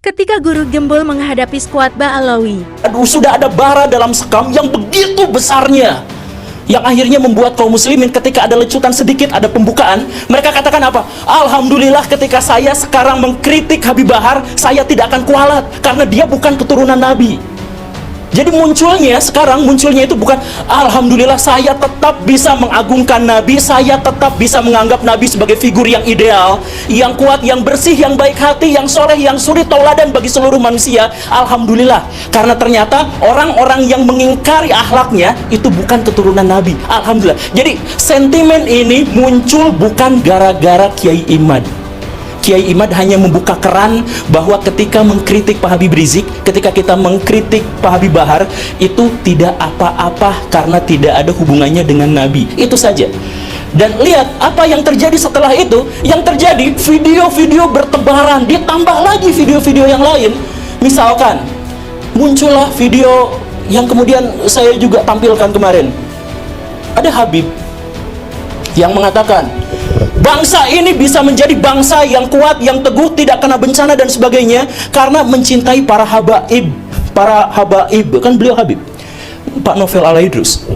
Ketika Guru Gembul menghadapi skuad Ba'alawi. Aduh, sudah ada bara dalam sekam yang begitu besarnya, yang akhirnya membuat kaum muslimin ketika ada lecutan sedikit, ada pembukaan, mereka katakan apa? Alhamdulillah ketika saya sekarang mengkritik Habib Bahar, saya tidak akan kualat karena dia bukan keturunan Nabi. Jadi munculnya itu bukan alhamdulillah saya tetap bisa mengagungkan Nabi, saya tetap bisa menganggap Nabi sebagai figur yang ideal, yang kuat, yang bersih, yang baik hati, yang soleh, yang suri tauladan bagi seluruh manusia. Alhamdulillah, karena ternyata orang-orang yang mengingkari akhlaknya itu bukan keturunan Nabi. Alhamdulillah. Jadi sentimen ini muncul bukan gara-gara Kiai Imad. Kiai Imad hanya membuka keran bahwa ketika mengkritik Pak Habib Rizik, ketika kita mengkritik Pak Habib Bahar, itu tidak apa-apa karena tidak ada hubungannya dengan Nabi. Itu saja. Dan lihat apa yang terjadi setelah itu. Yang terjadi, video-video bertebaran, ditambah lagi video-video yang lain. Misalkan muncullah video yang kemudian saya juga tampilkan kemarin. Ada Habib yang mengatakan bangsa ini bisa menjadi bangsa yang kuat, yang teguh, tidak kena bencana dan sebagainya karena mencintai para habaib. Kan beliau Habib, Pak Novel Alaidrus.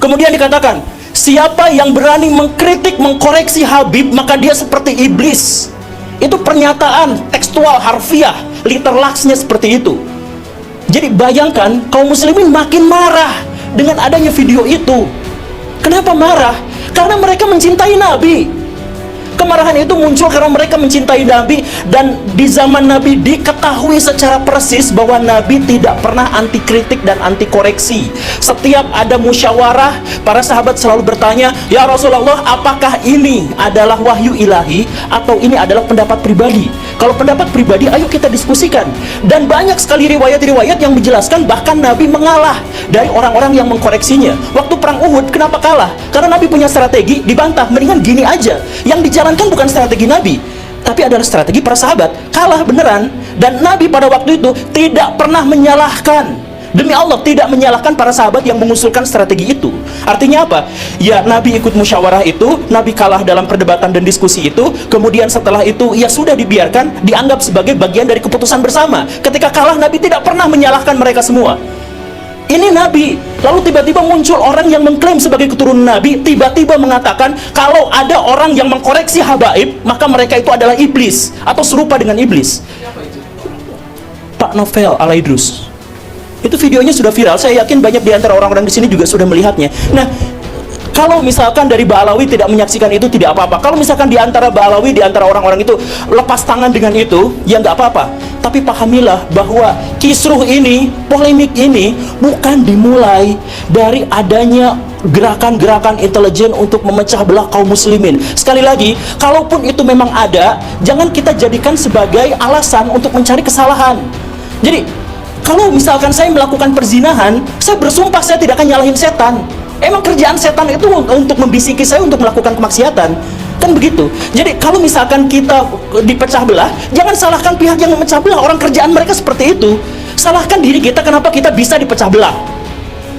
Kemudian dikatakan, siapa yang berani mengkritik, mengkoreksi Habib, maka dia seperti iblis. Itu pernyataan tekstual, harfiah, literlaksnya seperti itu. Jadi bayangkan, kaum muslimin makin marah dengan adanya video itu. Kenapa marah? Karena mereka mencintai Nabi. Kemarahan itu muncul karena mereka mencintai Nabi, dan di zaman Nabi diketahui secara persis bahwa Nabi tidak pernah anti kritik dan anti koreksi. Setiap ada musyawarah, para sahabat selalu bertanya, ya Rasulullah, apakah ini adalah wahyu ilahi atau ini adalah pendapat pribadi? Kalau pendapat pribadi, ayo kita diskusikan. Dan banyak sekali riwayat-riwayat yang menjelaskan bahkan Nabi mengalah dari orang-orang yang mengkoreksinya. Waktu perang Uhud, kenapa kalah? Karena Nabi punya strategi, dibantah, mendingan gini aja. Yang dijalankan bukan strategi Nabi, tapi adalah strategi para sahabat. Kalah beneran. Dan Nabi pada waktu itu tidak pernah menyalahkan. Demi Allah, tidak menyalahkan para sahabat yang mengusulkan strategi itu. Artinya apa? Ya, Nabi ikut musyawarah itu, Nabi kalah dalam perdebatan dan diskusi itu, kemudian setelah itu, ya sudah dibiarkan, dianggap sebagai bagian dari keputusan bersama. Ketika kalah, Nabi tidak pernah menyalahkan mereka semua. Ini Nabi. Lalu tiba-tiba muncul orang yang mengklaim sebagai keturunan Nabi, tiba-tiba mengatakan kalau ada orang yang mengkoreksi habaib, maka mereka itu adalah iblis atau serupa dengan iblis. Pak Novel Alaidrus. Itu videonya sudah viral. Saya yakin banyak di antara orang-orang di sini juga sudah melihatnya. Nah, kalau misalkan dari Ba'alawi tidak menyaksikan itu, tidak apa-apa. Kalau misalkan di antara Ba'alawi, di antara orang-orang itu lepas tangan dengan itu, ya nggak apa-apa. Tapi pahamilah bahwa kisruh ini, polemik ini bukan dimulai dari adanya gerakan-gerakan intelijen untuk memecah belah kaum muslimin. Sekali lagi, kalaupun itu memang ada, jangan kita jadikan sebagai alasan untuk mencari kesalahan. Jadi, kalau misalkan saya melakukan perzinahan, saya bersumpah saya tidak akan nyalahin setan. Emang kerjaan setan itu untuk membisiki saya untuk melakukan kemaksiatan. Kan begitu. Jadi kalau misalkan kita dipecah belah, jangan salahkan pihak yang memecah belah. Orang kerjaan mereka seperti itu. Salahkan diri kita kenapa kita bisa dipecah belah.